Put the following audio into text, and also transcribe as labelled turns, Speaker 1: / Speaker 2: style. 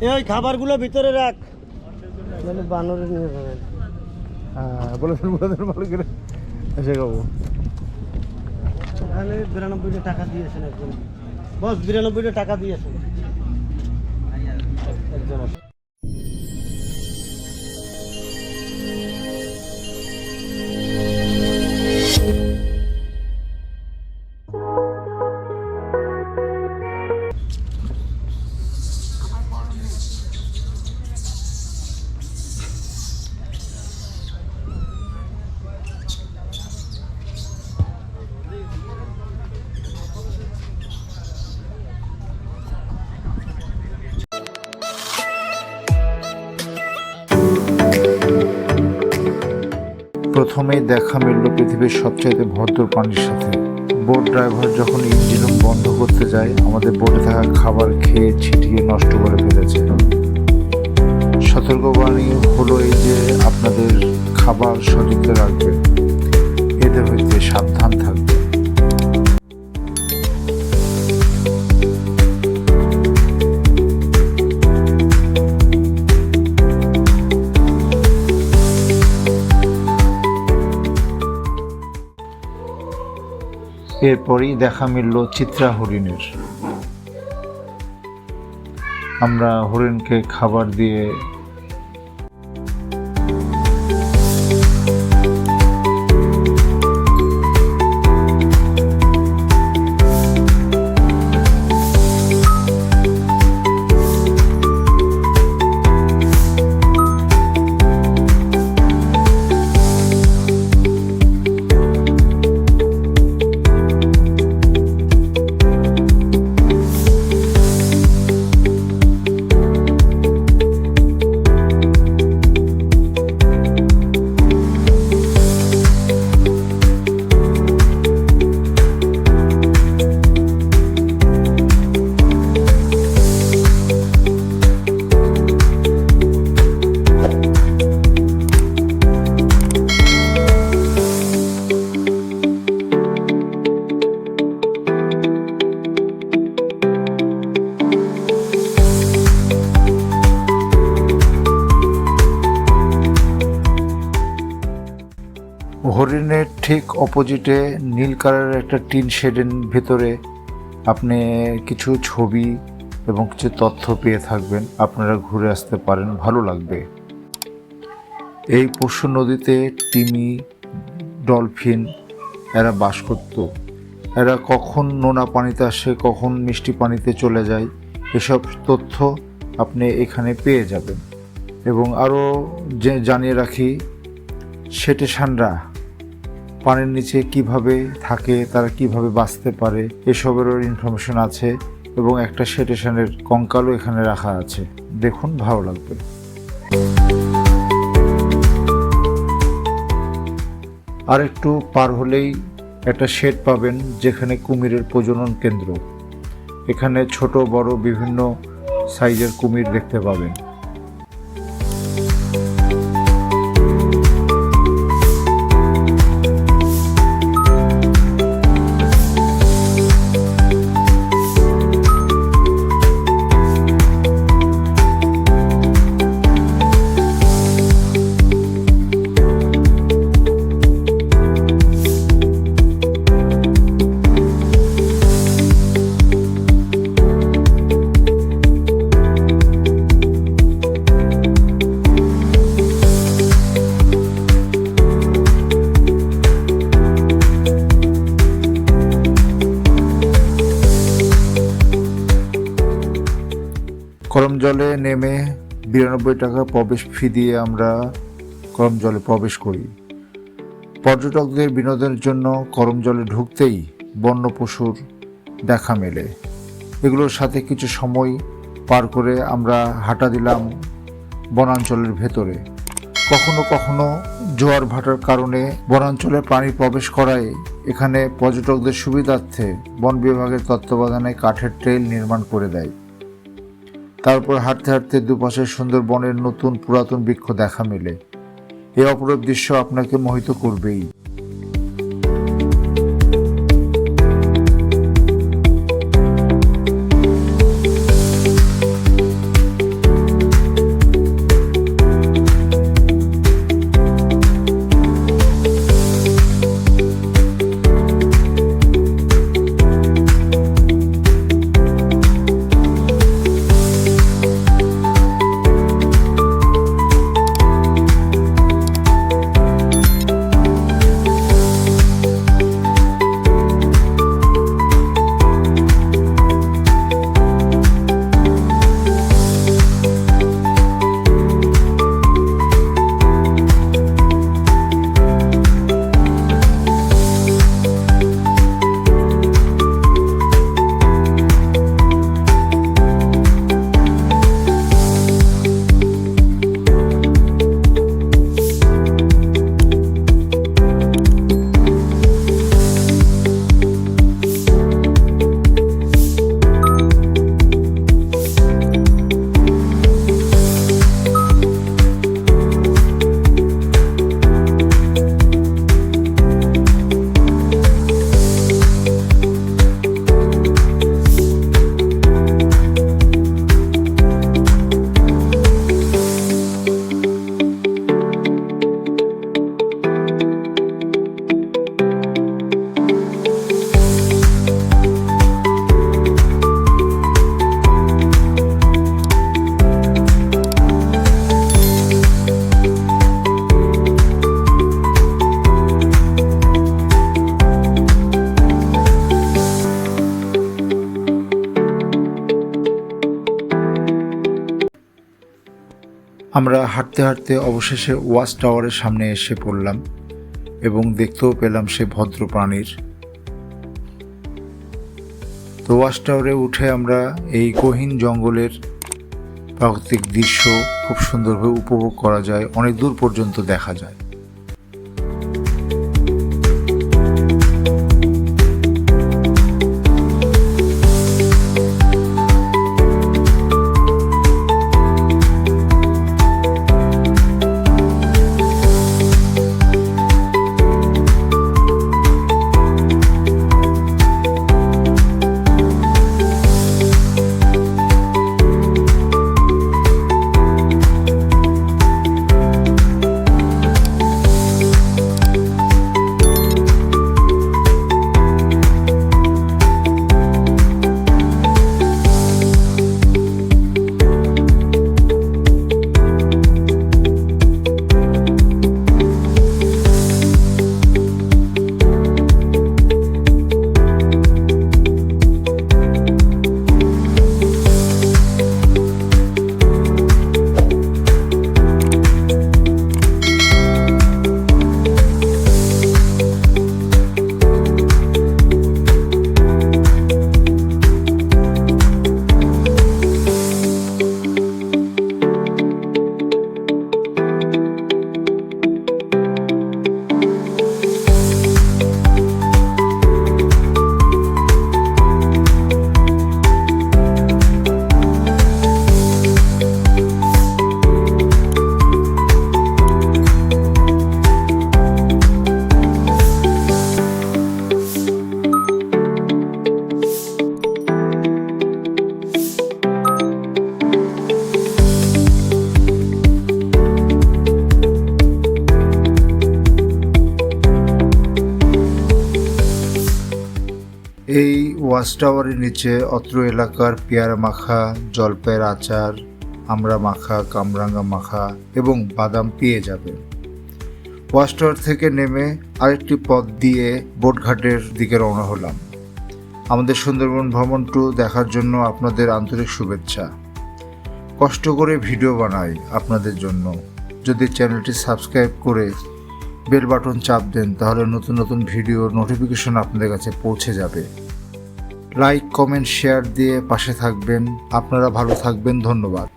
Speaker 1: এই খাবারগুলো ভিতরে রাখ, তাহলে বানরে নিয়ে যাবেন।
Speaker 2: হ্যাঁ বলেছেন ভালো করে এসে খাবো।
Speaker 1: ওখানে 92টা টাকা দিয়েছেন একজন বস, 92টা টাকা দিয়েছেন একজন।
Speaker 2: প্রথমেই দেখা মিলল পৃথিবীর সবচাইতে ভদ্র প্রাণীর সাথে। বোট ড্রাইভার যখন ইঞ্জিন বন্ধ করতে যায়, আমাদের বোটে থাকা খাবার খেয়ে ছিটিয়ে নষ্ট করে ফেলেছে। সতর্কবাণী হলো এই যে আপনাদের খাবার সঠিকভাবে রাখবেন, এদের হইতে সাবধান থাকবে। এরপরই দেখা মিলল চিত্রা হরিণের। আমরা হরিণকে খাবার দিয়ে হরিণের ঠিক অপোজিটে নীল কালারের একটা টিন শেডের ভেতরে আপনি কিছু ছবি এবং কিছু তথ্য পেয়ে থাকবেন। আপনারা ঘুরে আসতে পারেন, ভালো লাগবে। এই পরশু নদীতে তিমি, ডলফিন এরা বাস করত। এরা কখন নোনা পানিতে আসে, কখন মিষ্টি পানিতে চলে যায়, এসব তথ্য আপনি এখানে পেয়ে যাবেন। এবং আরও জানিয়ে রাখি, সেটেশানরা পানির নিচে কিভাবে থাকে, তারা কিভাবে বাঁচতে পারে, এসবেরও ইনফরমেশন আছে। এবং একটা সেটেশানের কঙ্কালও এখানে রাখা আছে, দেখুন ভালো লাগবে। আর একটু পার হলেই একটা শেড পাবেন যেখানে কুমিরের প্রজনন কেন্দ্র। এখানে ছোট বড় বিভিন্ন সাইজের কুমির দেখতে পাবেন। করম জলে নেমে 92 টাকা প্রবেশ ফি দিয়ে আমরা করম জলে প্রবেশ করি। পর্যটকদের বিনোদনের জন্য করম জলে ঢুকতেই বন্য পশুর দেখা মেলে। এগুলোর সাথে কিছু সময় পার করে আমরা হাঁটা দিলাম বনাঞ্চলের ভেতরে। কখনো কখনো জোয়ার ভাটার কারণে বনাঞ্চলে প্রাণী প্রবেশ করায় এখানে পর্যটকদের সুবিধার্থে বন বিভাগের তত্ত্বাবধানে কাঠের ট্রেইল নির্মাণ করে দেয়। তারপর হাঁটতে হাঁটতে দুপাশে সুন্দর বনের নতুন পুরাতন বৃক্ষ দেখা মেলে। এই অপরূপ দৃশ্য আপনাকে মোহিত করবেই। আমরা হাঁটতে হাঁটতে অবশেষে ওয়াচ টাওয়ারের সামনে এসে পড়লাম এবং দেখতেও পেলাম সে ভদ্র প্রাণীর। তো ওয়াচ টাওয়ারে উঠে আমরা এই গহীন জঙ্গলের প্রাকৃতিক দৃশ্য খুব সুন্দরভাবে উপভোগ করা যায়, অনেক দূর পর্যন্ত দেখা যায়। এই ওয়াচ টাওয়ারের নিচে অত্র এলাকার পেয়ারা মাখা, জলপাইয়ের আচার, আমড়া মাখা, কামরাঙ্গা মাখা এবং বাদাম পেয়ে যাবে। ওয়াচ টাওয়ার থেকে নেমে আরেকটি পথ দিয়ে বোটঘাটের দিকে রওনা হলাম। আমাদের সুন্দরবন ভ্রমণ ট্যুর দেখার জন্য আপনাদের আন্তরিক শুভেচ্ছা। কষ্ট করে ভিডিও বানাই আপনাদের জন্য। যদি চ্যানেলটি সাবস্ক্রাইব করে বেল বাটন চাপ দেন তাহলে নতুন নতুন ভিডিও নোটিফিকেশন আপনাদের কাছে পৌঁছে যাবে। লাইক, কমেন্ট, শেয়ার দিয়ে পাশে থাকবেন। আপনারা ভালো থাকবেন। ধন্যবাদ।